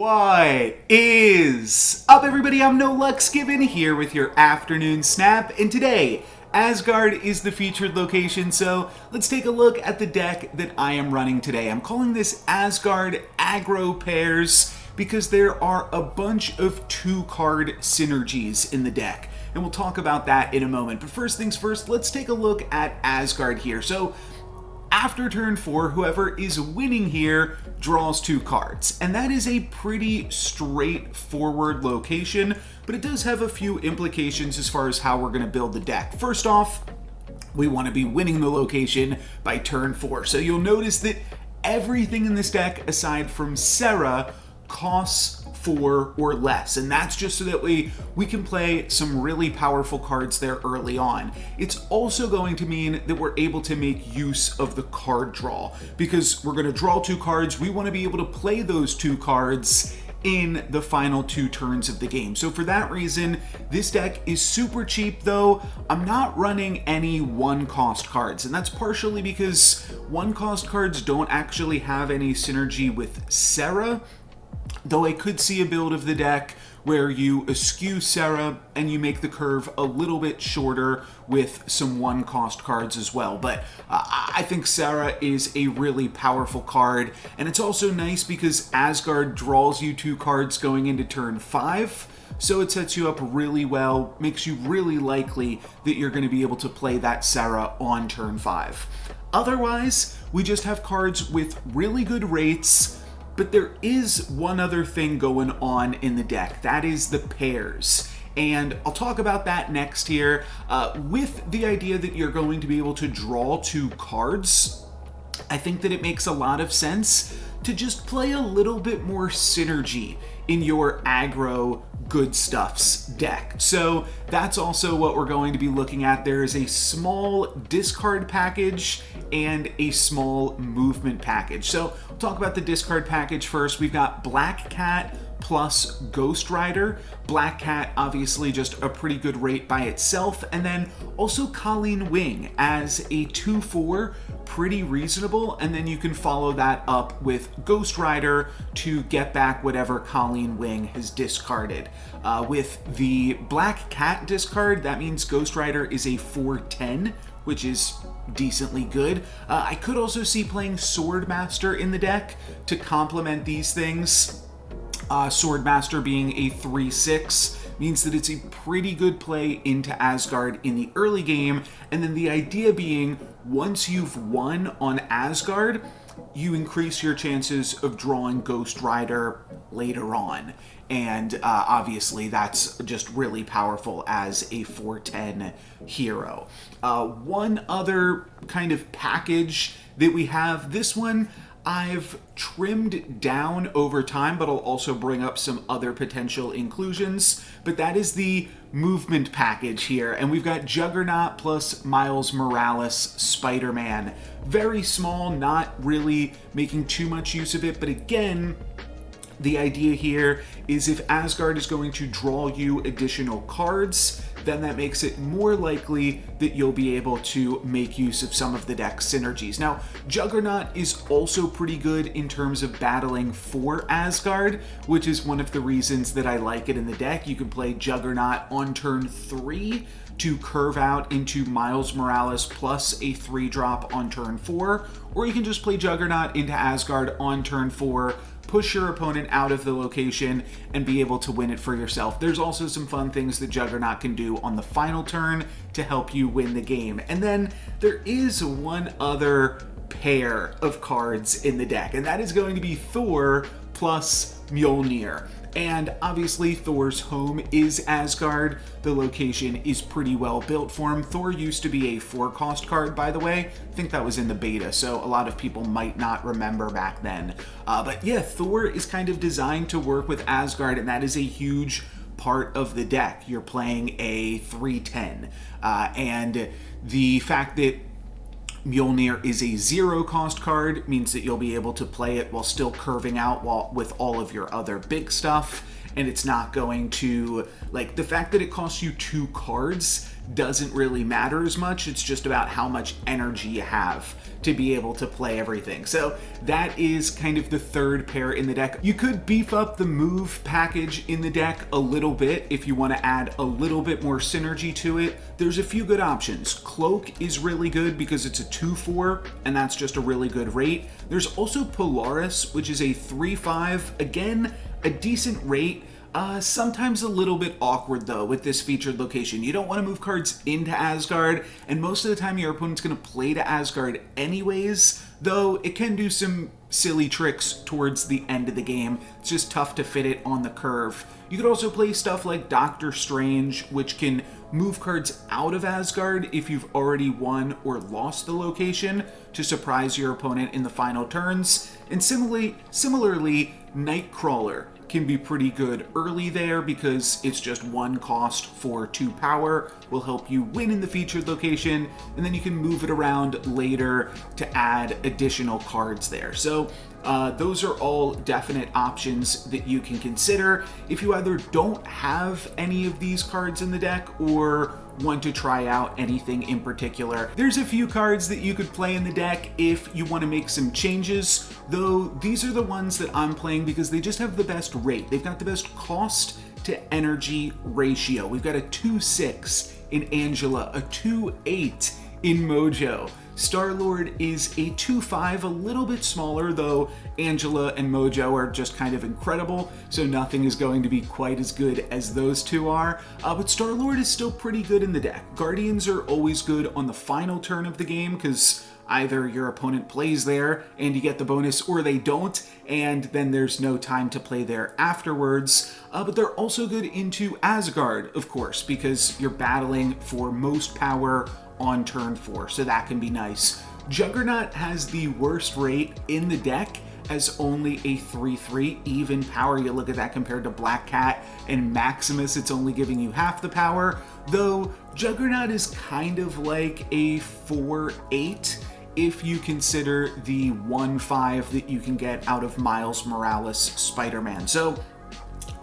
What is up, everybody? I'm No Lux Given here with your afternoon snap, and today Asgard is the featured location, so let's take a look at the deck that I am running today. I'm calling this Asgard Aggro Pairs because there are a bunch of 2-card synergies in the deck, and we'll talk about that in a moment. But first things first, let's take a look at Asgard here. So after turn 4, whoever is winning here draws 2 cards. And that is a pretty straightforward location, but it does have a few implications as far as how we're going to build the deck. First off, we want to be winning the location by turn 4. So you'll notice that everything in this deck, aside from Serra, costs 4 or less, and that's just so that we can play some really powerful cards there early on. It's also going to mean that we're able to make use of the card draw, because we're going to draw 2 cards. We want to be able to play those 2 cards in the final 2 turns of the game. So for that reason, this deck is super cheap, though I'm not running any 1-cost cards, and that's partially because 1-cost cards don't actually have any synergy with Serra. Though I could see a build of the deck where you eschew Serra and you make the curve a little bit shorter with some 1-cost cards as well. But I think Serra is a really powerful card, and it's also nice because Asgard draws you 2 cards going into turn 5. So it sets you up really well, makes you really likely that you're going to be able to play that Serra on turn 5. Otherwise, we just have cards with really good rates. But there is one other thing going on in the deck. That is the pairs. And I'll talk about that next here. With the idea that you're going to be able to draw 2 cards, I think that it makes a lot of sense to just play a little bit more synergy in your aggro good stuffs deck. So that's also what we're going to be looking at. There is a small discard package and a small movement package. So we'll talk about the discard package first. We've got Black Cat plus Ghost Rider. Black Cat, obviously just a pretty good rate by itself, and then also Colleen Wing as a 2/4, pretty reasonable, and then you can follow that up with Ghost Rider to get back whatever Colleen Wing has discarded. With the Black Cat discard, that means Ghost Rider is a 4/10, which is decently good. I could also see playing Swordmaster in the deck to complement these things. Swordmaster being a 3/6 means that it's a pretty good play into Asgard in the early game, and then the idea being once you've won on Asgard, you increase your chances of drawing Ghost Rider later on. And obviously that's just really powerful as a 4/10 hero. One other kind of package that we have, this one I've trimmed down over time, but I'll also bring up some other potential inclusions. But that is the movement package here. And we've got Juggernaut plus Miles Morales Spider-Man. Very small, not really making too much use of it. But again, the idea here is if Asgard is going to draw you additional cards, then that makes it more likely that you'll be able to make use of some of the deck synergies. Now, Juggernaut is also pretty good in terms of battling for Asgard, which is one of the reasons that I like it in the deck. You can play Juggernaut on turn 3 to curve out into Miles Morales plus a 3-drop on turn 4, or you can just play Juggernaut into Asgard on turn 4, push your opponent out of the location, and be able to win it for yourself. There's also some fun things that Juggernaut can do on the final turn to help you win the game. And then there is one other pair of cards in the deck, and that is going to be Thor plus Mjolnir. And obviously Thor's home is Asgard. The location is pretty well built for him. Thor used to be a 4-cost card, by the way. I think that was in the beta, so a lot of people might not remember back then. But yeah, Thor is kind of designed to work with Asgard, and that is a huge part of the deck. You're playing a 3/10. And the fact that Mjolnir is a 0-cost card means that you'll be able to play it while still curving out with all of your other big stuff, and it's not going to, like, the fact that it costs you 2 cards doesn't really matter as much. It's just about how much energy you have to be able to play everything. So that is kind of the third pair in the deck. You could beef up the move package in the deck a little bit if you want to add a little bit more synergy to it. There's a few good options. Cloak is really good because it's a 2/4, and that's just a really good rate. There's also Polaris, which is a 3/5. Again, a decent rate. Sometimes a little bit awkward though with this featured location. You don't want to move cards into Asgard, and most of the time your opponent's going to play to Asgard anyways, though it can do some silly tricks towards the end of the game. It's just tough to fit it on the curve. You could also play stuff like Doctor Strange, which can move cards out of Asgard if you've already won or lost the location to surprise your opponent in the final turns. And similarly, Nightcrawler can be pretty good early there because it's just 1 cost for 2 power, will help you win in the featured location, and then you can move it around later to add additional cards there. So those are all definite options that you can consider if you either don't have any of these cards in the deck or want to try out anything in particular. There's a few cards that you could play in the deck if you want to make some changes, though these are the ones that I'm playing because they just have the best rate. They've got the best cost to energy ratio. We've got a 2/6 in Angela, a 2/8 in Mojo. Star-Lord is a 2/5, a little bit smaller, though Angela and Mojo are just kind of incredible, so nothing is going to be quite as good as those two are. But Star-Lord is still pretty good in the deck. Guardians are always good on the final turn of the game, because either your opponent plays there and you get the bonus, or they don't, and then there's no time to play there afterwards. But they're also good into Asgard, of course, because you're battling for most power on turn 4, so that can be nice. Juggernaut has the worst rate in the deck as only a 3/3 even power. You look at that compared to Black Cat and Maximus, it's only giving you half the power, though Juggernaut is kind of like a 4/8 if you consider the 1/5 that you can get out of Miles Morales Spider-Man. So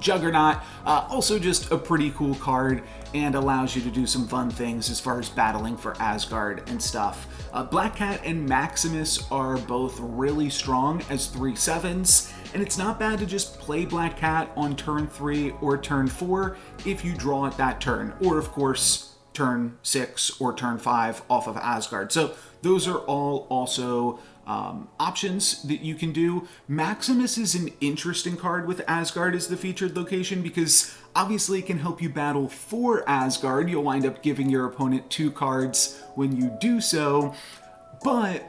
Juggernaut, also just a pretty cool card and allows you to do some fun things as far as battling for Asgard and stuff. Black Cat and Maximus are both really strong as 3/7s, and it's not bad to just play Black Cat on turn 3 or turn 4 if you draw it that turn, or of course turn 6 or turn 5 off of Asgard. So those are all also options that you can do. Maximus is an interesting card with Asgard as the featured location because obviously it can help you battle for Asgard. You'll wind up giving your opponent 2 cards when you do so, but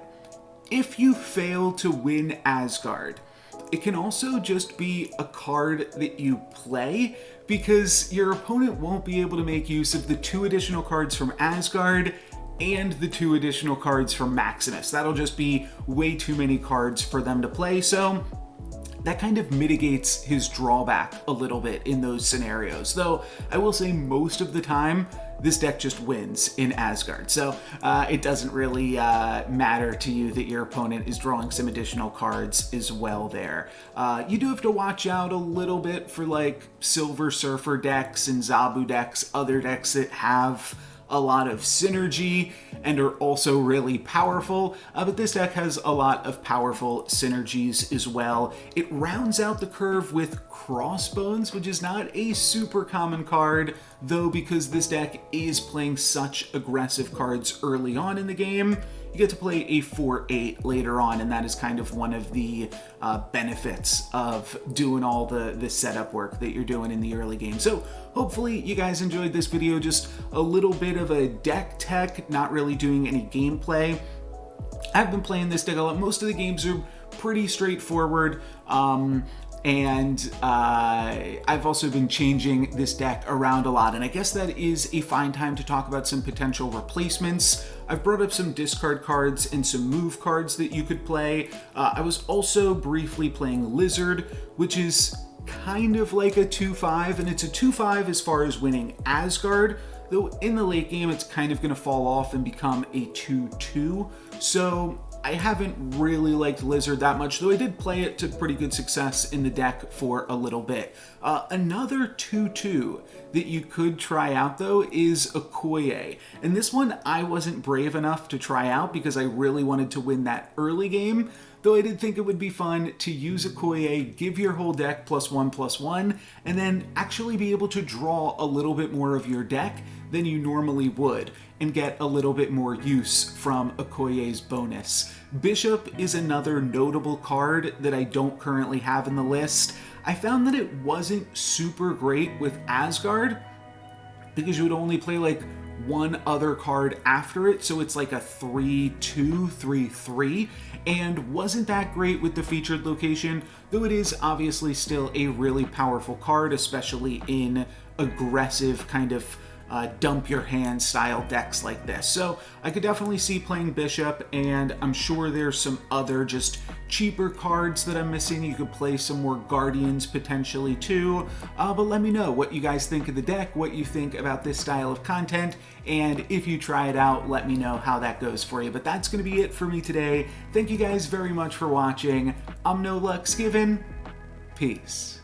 if you fail to win Asgard, it can also just be a card that you play because your opponent won't be able to make use of the 2 additional cards from Asgard and the 2 additional cards from Maximus. That'll just be way too many cards for them to play, so that kind of mitigates his drawback a little bit in those scenarios. Though I will say most of the time, this deck just wins in Asgard. So it doesn't really matter to you that your opponent is drawing some additional cards as well there. You do have to watch out a little bit for like Silver Surfer decks and Zabu decks, other decks that have a lot of synergy and are also really powerful, but this deck has a lot of powerful synergies as well. It rounds out the curve with Crossbones, which is not a super common card, though because this deck is playing such aggressive cards early on in the game, you get to play a 4/8 later on, and that is kind of one of the benefits of doing all the setup work that you're doing in the early game. So hopefully you guys enjoyed this video, just a little bit of a deck tech, not really doing any gameplay. I've been playing this deck a lot. Most of the games are pretty straightforward, and I've also been changing this deck around a lot, and I guess that is a fine time to talk about some potential replacements. I've brought up some discard cards and some move cards that you could play. I was also briefly playing Lizard, which is kind of like a 2/5, and it's a 2/5 as far as winning Asgard, though in the late game it's kind of going to fall off and become a 2/2. So I haven't really liked Lizard that much, though I did play it to pretty good success in the deck for a little bit. Another 2/2 that you could try out, though, is Okoye. And this one I wasn't brave enough to try out because I really wanted to win that early game, though I did think it would be fun to use Okoye, give your whole deck +1/+1, and then actually be able to draw a little bit more of your deck than you normally would, and get a little bit more use from Okoye's bonus. Bishop is another notable card that I don't currently have in the list. I found that it wasn't super great with Asgard, because you would only play like one other card after it, so it's like a 3/2, 3/3, and wasn't that great with the featured location, though it is obviously still a really powerful card, especially in aggressive kind of dump your hand style decks like this. So I could definitely see playing Bishop, and I'm sure there's some other just cheaper cards that I'm missing. You could play some more Guardians potentially too, but let me know what you guys think of the deck, what you think about this style of content, and if you try it out, let me know how that goes for you. But that's going to be it for me today. Thank you guys very much for watching. I'm No Luck's Given. Peace.